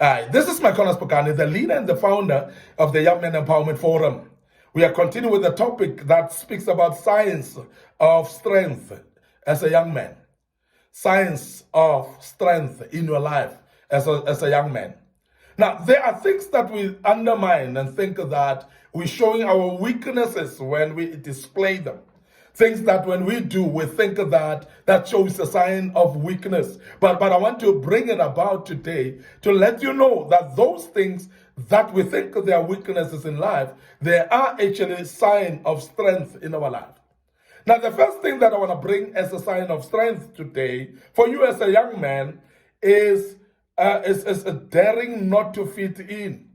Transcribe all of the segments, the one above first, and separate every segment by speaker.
Speaker 1: Hi, this is Micornus Phokane, the leader and the founder of the Young Men Empowerment Forum. We are continuing with the topic that speaks about science of strength as a young man. Science of strength in your life as a young man. Now, there are things that we undermine and think that we're showing our weaknesses when we display them. Things that when we do, we think that shows a sign of weakness. But I want to bring it about today to let you know that those things that we think they are weaknesses in life, they are actually a sign of strength in our life. Now, the first thing that I want to bring as a sign of strength today for you as a young man is daring not to fit in.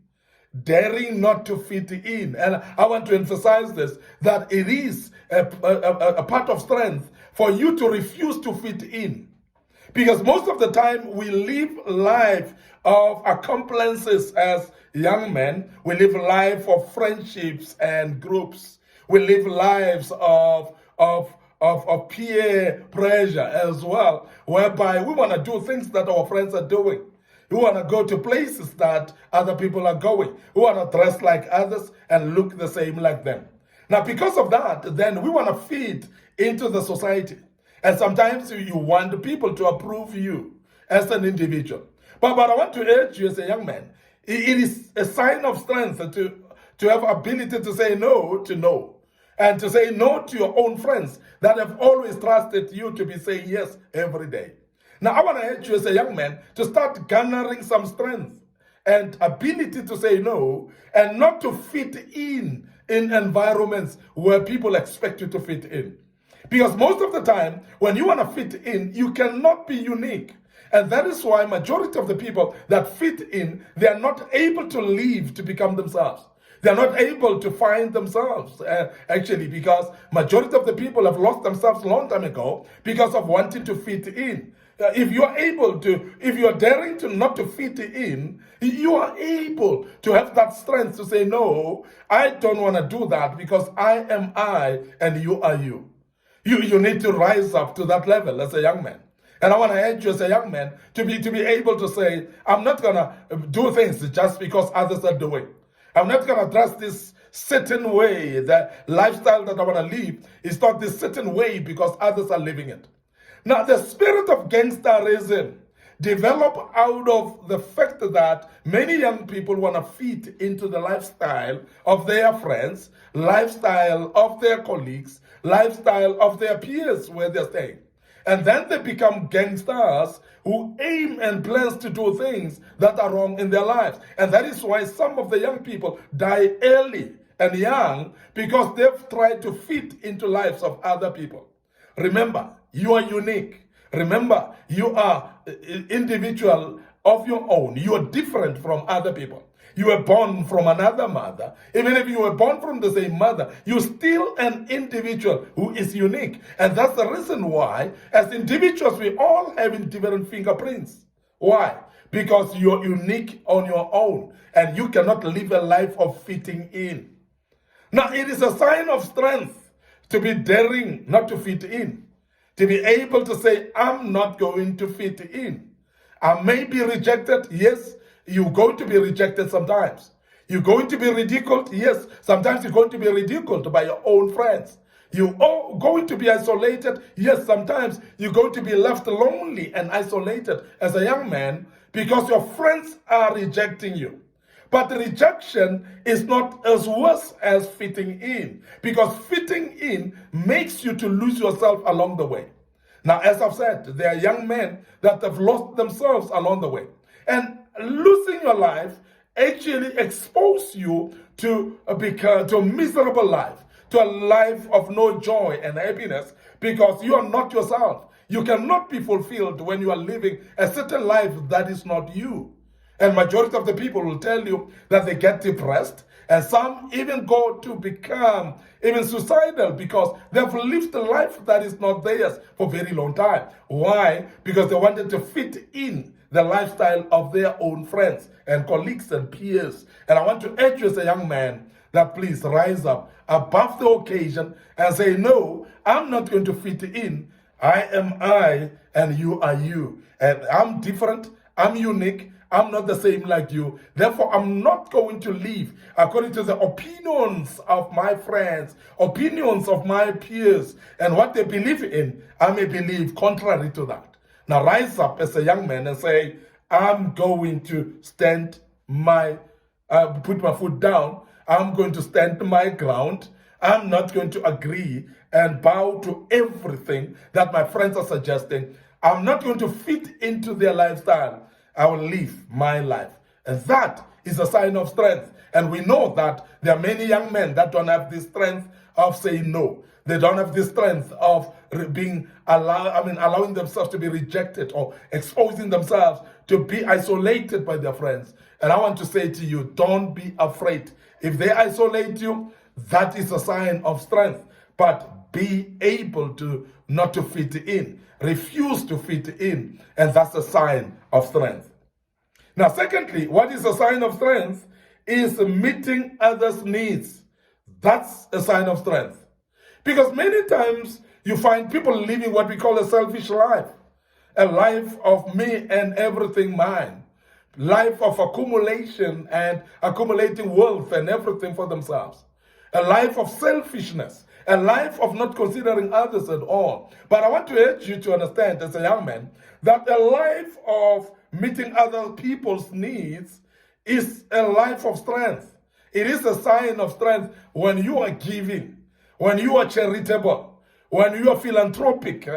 Speaker 1: Daring not to fit in. And I want to emphasize this, that it is a part of strength for you to refuse to fit in. Because most of the time we live life of accomplices as young men. We live life of friendships and groups. We live lives of peer pressure as well, whereby we want to do things that our friends are doing. We want to go to places that other people are going. We want to dress like others and look the same like them. Now, because of that, then we want to fit into the society. And sometimes you want people to approve you as an individual. But I want to urge you as a young man, it is a sign of strength to have ability to say no to no. And to say no to your own friends that have always trusted you to be saying yes every day. Now, I want to urge you as a young man to start garnering some strength and ability to say no and not to fit in environments where people expect you to fit in. Because most of the time, when you want to fit in, you cannot be unique. And that is why majority of the people that fit in, they are not able to live to become themselves. They're not able to find themselves, actually, because majority of the people have lost themselves a long time ago because of wanting to fit in. If you are daring to not to fit in, you are able to have that strength to say, no, I don't want to do that because I am I and you are you. You need to rise up to that level as a young man. And I want to urge you as a young man to be able to say, I'm not going to do things just because others are doing. I'm not going to dress this certain way. The lifestyle that I want to live is not this certain way because others are living it. Now, the spirit of gangsterism developed out of the fact that many young people want to fit into the lifestyle of their friends, lifestyle of their colleagues, lifestyle of their peers where they're staying. And then they become gangsters who aim and plans to do things that are wrong in their lives. And that is why some of the young people die early and young because they've tried to fit into lives of other people. Remember, you are unique. Remember, you are an individual of your own. You are different from other people. You were born from another mother. Even if you were born from the same mother, you're still an individual who is unique. And that's the reason why, as individuals, we all have different fingerprints. Why? Because you're unique on your own, and you cannot live a life of fitting in. Now, it is a sign of strength to be daring not to fit in. To be able to say, I'm not going to fit in. I may be rejected, yes. You're going to be rejected sometimes. You're going to be ridiculed. Yes, sometimes you're going to be ridiculed by your own friends. You're going to be isolated. Yes, sometimes you're going to be left lonely and isolated as a young man because your friends are rejecting you. But the rejection is not as worse as fitting in, because fitting in makes you to lose yourself along the way. Now, as I've said, there are young men that have lost themselves along the way. And losing your life actually exposes you to a miserable life, to a life of no joy and happiness, because you are not yourself. You cannot be fulfilled when you are living a certain life that is not you. And majority of the people will tell you that they get depressed, and some even go to become even suicidal because they've lived a life that is not theirs for a very long time. Why? Because they wanted to fit in the lifestyle of their own friends and colleagues and peers. And I want to urge you as a young man that please rise up above the occasion and say, no, I'm not going to fit in. I am I and you are you. And I'm different. I'm unique. I'm not the same like you. Therefore, I'm not going to live according to the opinions of my friends, opinions of my peers, and what they believe in. I may believe contrary to that. Now rise up as a young man and say, I'm going to put my foot down. I'm going to stand my ground. I'm not going to agree and bow to everything that my friends are suggesting. I'm not going to fit into their lifestyle. I will live my life. And that is a sign of strength. And we know that there are many young men that don't have the strength of saying no. They don't have the strength of allowing themselves to be rejected or exposing themselves to be isolated by their friends. And I want to say to you, don't be afraid. If they isolate you, that is a sign of strength. But be able to not to fit in. Refuse to fit in. And that's a sign of strength. Now, secondly, what is a sign of strength is meeting others' needs. That's a sign of strength. Because many times you find people living what we call a selfish life. A life of me and everything mine. Life of accumulation and accumulating wealth and everything for themselves. A life of selfishness. A life of not considering others at all. But I want to urge you to understand as a young man that a life of meeting other people's needs is a life of strength. It is a sign of strength when you are giving, when you are charitable, when you are philanthropic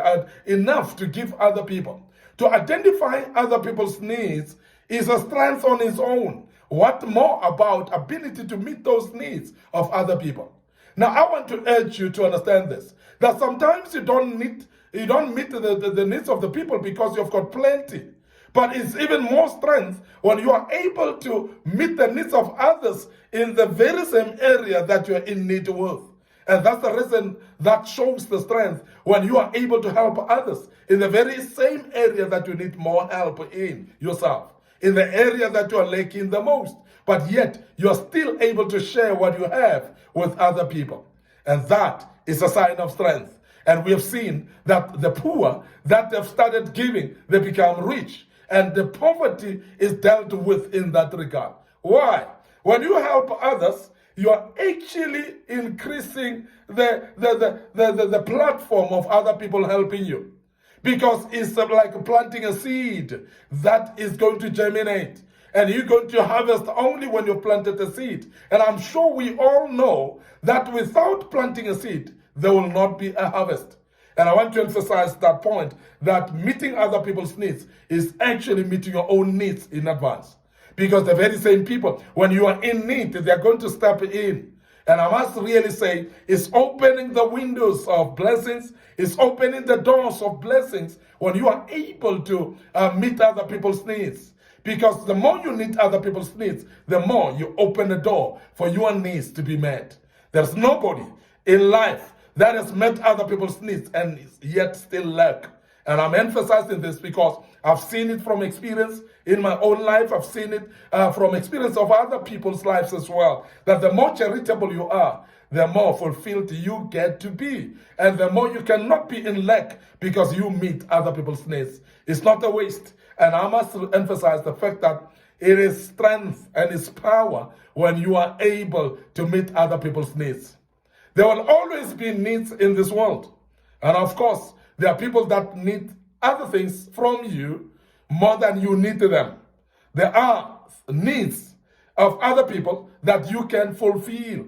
Speaker 1: enough to give other people. To identify other people's needs is a strength on its own. What more about ability to meet those needs of other people? Now, I want to urge you to understand this, that sometimes you don't meet the needs of the people because you've got plenty. But it's even more strength when you are able to meet the needs of others in the very same area that you're in need with. And that's the reason that shows the strength when you are able to help others in the very same area that you need more help in yourself, in the area that you are lacking the most. But yet, you are still able to share what you have with other people. And that is a sign of strength. And we have seen that the poor that have started giving, they become rich. And the poverty is dealt with in that regard. Why? When you help others, you are actually increasing the platform of other people helping you. Because it's like planting a seed that is going to germinate. And you're going to harvest only when you planted a seed. And I'm sure we all know that without planting a seed, there will not be a harvest. And I want to emphasize that point, that meeting other people's needs is actually meeting your own needs in advance. Because the very same people, when you are in need, they're going to step in. And I must really say, it's opening the windows of blessings, it's opening the doors of blessings when you are able to meet other people's needs. Because the more you meet other people's needs, the more you open the door for your needs to be met. There's nobody in life that has met other people's needs and yet still lack. And I'm emphasizing this because I've seen it from experience in my own life. I've seen it from experience of other people's lives as well. That the more charitable you are, the more fulfilled you get to be. And the more you cannot be in lack because you meet other people's needs. It's not a waste. And I must emphasize the fact that it is strength and it's power when you are able to meet other people's needs. There will always be needs in this world. And of course, there are people that need other things from you more than you need them. There are needs of other people that you can fulfill.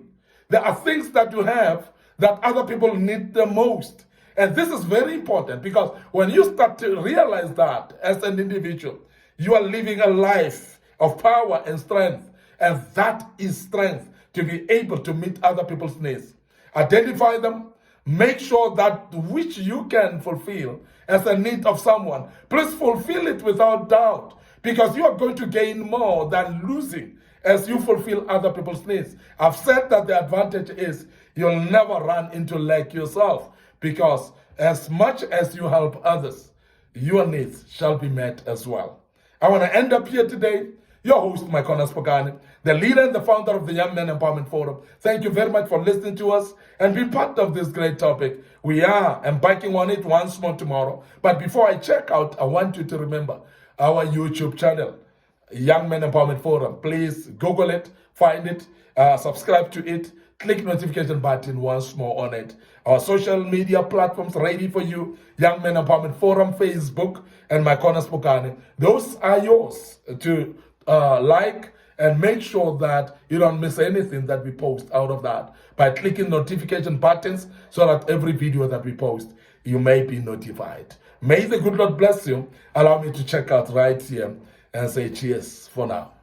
Speaker 1: There are things that you have that other people need the most. And this is very important because when you start to realize that as an individual, you are living a life of power and strength. And that is strength to be able to meet other people's needs. Identify them, make sure that which you can fulfill as a need of someone, please fulfill it without doubt, because you are going to gain more than losing as you fulfill other people's needs. I've said that the advantage is you'll never run into lack yourself, because as much as you help others, your needs shall be met as well. I want to end up here today. Your host, Micornus Phokane, the leader and the founder of the Young Men Empowerment Forum. Thank you very much for listening to us and being part of this great topic. We are embarking on it once more tomorrow. But before I check out, I want you to remember our YouTube channel. Young Men Empowerment Forum. Please Google it, find it, subscribe to it, click notification button once more on it. Our social media platforms ready for you. Young Men Empowerment Forum, Facebook, and Micornus Phokane. Those are yours to like, and make sure that you don't miss anything that we post out of that by clicking notification buttons so that every video that we post, you may be notified. May the good Lord bless you. Allow me to check out right here and say cheers for now.